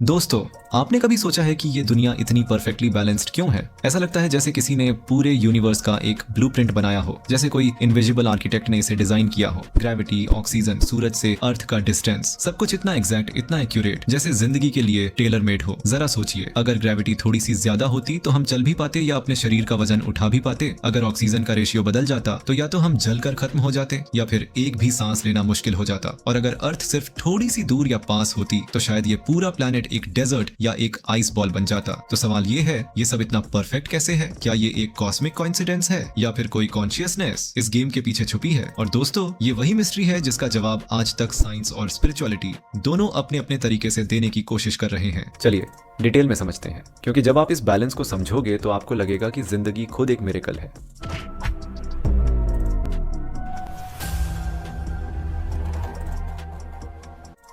दोस्तों, आपने कभी सोचा है कि ये दुनिया इतनी परफेक्टली बैलेंस्ड क्यों है? ऐसा लगता है जैसे किसी ने पूरे यूनिवर्स का एक ब्लूप्रिंट बनाया हो, जैसे कोई इनविजिबल आर्किटेक्ट ने इसे डिजाइन किया हो। ग्रेविटी, ऑक्सीजन, सूरज से अर्थ का डिस्टेंस, सब कुछ इतना एग्जैक्ट, इतना एक्यूरेट, जैसे जिंदगी के लिए टेलर मेड हो। जरा सोचिए, अगर ग्रेविटी थोड़ी सी ज्यादा होती तो हम चल भी पाते या अपने शरीर का वजन उठा भी पाते। अगर ऑक्सीजन का रेशियो बदल जाता तो या तो हम जलकर खत्म हो जाते या फिर एक भी सांस लेना मुश्किल हो जाता। और अगर अर्थ सिर्फ थोड़ी सी दूर या पास होती तो शायद ये पूरा प्लेनेट एक डेजर्ट या एक आइस बॉल बन जाता। तो सवाल ये है, ये सब इतना परफेक्ट कैसे है? क्या ये एक कॉस्मिक कोइंसिडेंस है या फिर कोई कॉन्शियसनेस इस गेम के पीछे छुपी है? और दोस्तों, ये वही मिस्ट्री है जिसका जवाब आज तक साइंस और स्पिरिचुअलिटी दोनों अपने अपने तरीके से देने की कोशिश कर रहे हैं। चलिए डिटेल में समझते हैं, क्योंकि जब आप इस बैलेंस को समझोगे तो आपको लगेगा कि जिंदगी खुद एक मिरेकल है।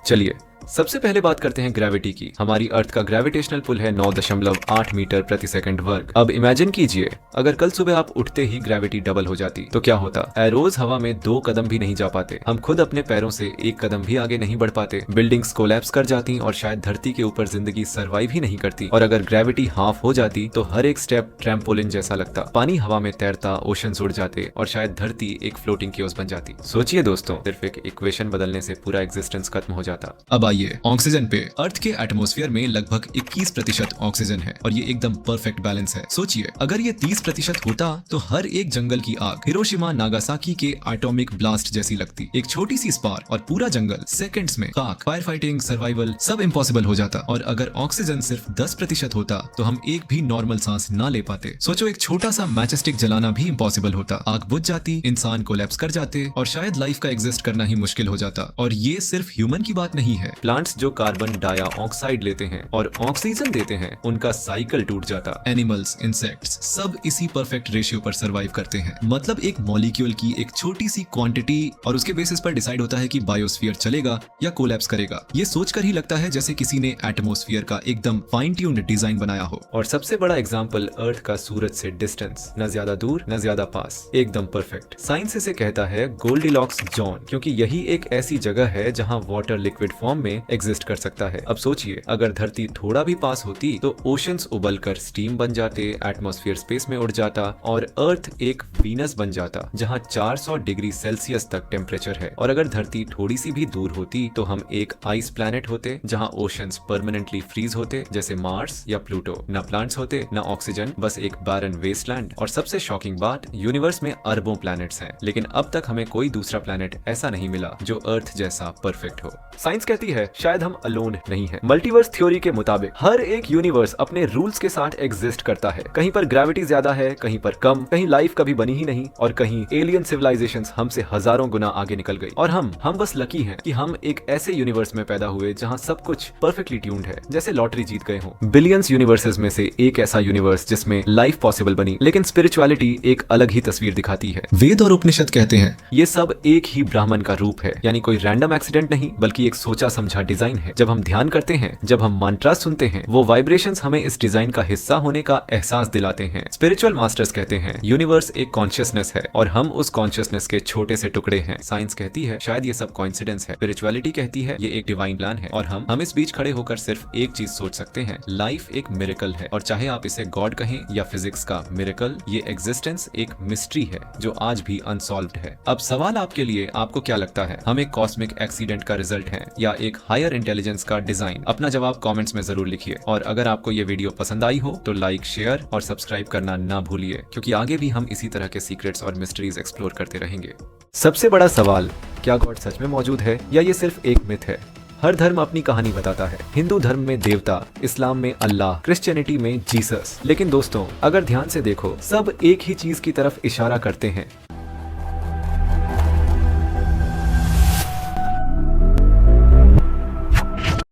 चलिए सबसे पहले बात करते हैं ग्रेविटी की। हमारी अर्थ का ग्रेविटेशनल पुल है 9.8 मीटर प्रति सेकंड वर्ग। अब इमेजिन कीजिए, अगर कल सुबह आप उठते ही ग्रेविटी डबल हो जाती तो क्या होता? एरोज हवा में 2 कदम भी नहीं जा पाते, हम खुद अपने पैरों से 1 कदम भी आगे नहीं बढ़ पाते, बिल्डिंग्स कोलैप्स कर जाती और शायद धरती के ऊपर जिंदगी सर्वाइव ही नहीं करती। और अगर ग्रेविटी हाफ हो जाती तो हर एक स्टेप ट्रैम्पोलिन जैसा लगता, पानी हवा में तैरता, ओशन उड़ जाते और शायद धरती एक फ्लोटिंग क्योस बन जाती। सोचिए दोस्तों, सिर्फ एक इक्वेशन बदलने से पूरा एग्जिस्टेंस खत्म हो जाता। अब ऑक्सीजन पे अर्थ के एटमॉस्फेयर में लगभग 21% ऑक्सीजन है और ये एकदम परफेक्ट बैलेंस है। सोचिए, अगर ये 30% होता तो हर एक जंगल की आग हिरोशिमा नागासाकी के एटॉमिक ब्लास्ट जैसी लगती। एक छोटी सी स्पार्क और पूरा जंगल सेकंड्स में खाक, फायर फाइटिंग, सर्वाइवल सब इम्पॉसिबल हो जाता। और अगर ऑक्सीजन सिर्फ 10% होता तो हम एक भी नॉर्मल सांस ना ले पाते। सोचो, एक छोटा सा मैचस्टिक जलाना भी इम्पॉसिबल होता, आग बुझ जाती, इंसान कोलैप्स कर जाते और शायद लाइफ का एग्जिस्ट करना ही मुश्किल हो जाता। और ये सिर्फ ह्यूमन की बात नहीं है, प्लांट्स जो कार्बन डाइऑक्साइड लेते हैं और ऑक्सीजन देते हैं, उनका साइकिल टूट जाता। एनिमल्स, इंसेक्ट्स सब इसी परफेक्ट रेशियो पर सरवाइव करते हैं। मतलब एक मॉलिक्यूल की एक छोटी सी क्वांटिटी और उसके बेसिस पर डिसाइड होता है कि बायोस्फीयर चलेगा या कोलैप्स करेगा। ये सोचकर ही लगता है जैसे किसी ने एटमॉस्फेयर का एकदम फाइन ट्यून्ड डिजाइन बनाया हो। और सबसे बड़ा एग्जांपल अर्थ का सूरज से डिस्टेंस, न ज्यादा दूर न ज्यादा पास, एकदम परफेक्ट। साइंस इसे कहता है गोल्डीलॉक्स जोन, क्योंकि यही एक ऐसी जगह है जहां वाटर लिक्विड फॉर्म में एग्जिस्ट कर सकता है। अब सोचिए, अगर धरती थोड़ा भी पास होती तो ओशंस उबलकर स्टीम बन जाते, एटमॉस्फेयर स्पेस में उड़ जाता और अर्थ एक वीनस बन जाता जहां 400 डिग्री सेल्सियस तक टेम्परेचर है। और अगर धरती थोड़ी सी भी दूर होती तो हम एक आइस प्लैनेट होते जहां ओशंस परमानेंटली फ्रीज होते, जैसे मार्स या प्लूटो। न प्लांट्स होते, न ऑक्सीजन, बस एक बारन वेस्टलैंड। और सबसे शॉकिंग बात, यूनिवर्स में अरबों प्लैनेट्स हैं, लेकिन अब तक हमें कोई दूसरा प्लैनेट ऐसा नहीं मिला जो अर्थ जैसा परफेक्ट हो। साइंस कहती है शायद हम अलोन नहीं है। मल्टीवर्स थ्योरी के मुताबिक हर एक यूनिवर्स अपने रूल्स के साथ एग्जिस्ट करता है। कहीं पर ग्रेविटी ज्यादा है, कहीं पर कम, कहीं लाइफ कभी बनी ही नहीं और कहीं एलियन सिविलाइजेशंस हमसे हजारों गुना आगे निकल गई। और हम बस लकी हैं कि हम एक ऐसे यूनिवर्स में पैदा हुए जहां सब कुछ परफेक्टली ट्यून्ड है, जैसे लॉटरी जीत गए हो। बिलियंस यूनिवर्सेस में से एक ऐसा यूनिवर्स जिसमें लाइफ पॉसिबल बनी, लेकिन स्पिरिचुअलिटी एक अलग ही तस्वीर दिखाती है। वेद और उपनिषद कहते हैं ये सब एक ही ब्राह्मण का रूप है, यानी कोई रैंडम एक्सीडेंट नहीं, बल्कि एक सोचा समझा डिजाइन है। जब हम ध्यान करते हैं, जब हम मंत्रा सुनते हैं, वो वाइब्रेशंस हमें इस डिजाइन का हिस्सा होने का एहसास दिलाते हैं। स्पिरिचुअल मास्टर्स कहते हैं यूनिवर्स एक कॉन्शियसनेस है और हम उस कॉन्शियसनेस के छोटे से टुकड़े हैं। साइंस कहती है शायद ये सब कोइंसिडेंस है। स्पिरिचुअलिटी कहती है ये एक डिवाइन प्लान है। और हम इस बीच खड़े होकर सिर्फ एक चीज सोच सकते हैं, लाइफ एक मिरेकल है। और चाहे आप इसे गॉड कहें या फिजिक्स का मिरेकल, ये एग्जिस्टेंस एक मिस्ट्री है जो आज भी अनसॉल्व्ड है। अब सवाल आपके लिए, आपको क्या लगता है, हम एक कॉस्मिक एक्सीडेंट का रिजल्ट है या एक हायर इंटेलिजेंस का डिजाइन? अपना जवाब कमेंट्स में जरूर लिखिए। और अगर आपको ये वीडियो पसंद आई हो तो लाइक, शेयर और सब्सक्राइब करना ना भूलिए, क्योंकि आगे भी हम इसी तरह के सीक्रेट्स और मिस्ट्रीज एक्सप्लोर करते रहेंगे। सबसे बड़ा सवाल, क्या गॉड सच में मौजूद है या ये सिर्फ एक मिथ है? हर धर्म अपनी कहानी बताता है। हिंदू धर्म में देवता, इस्लाम में अल्लाह, क्रिश्चियनिटी में जीसस। लेकिन दोस्तों, अगर ध्यान से देखो, सब एक ही चीज की तरफ इशारा करते हैं।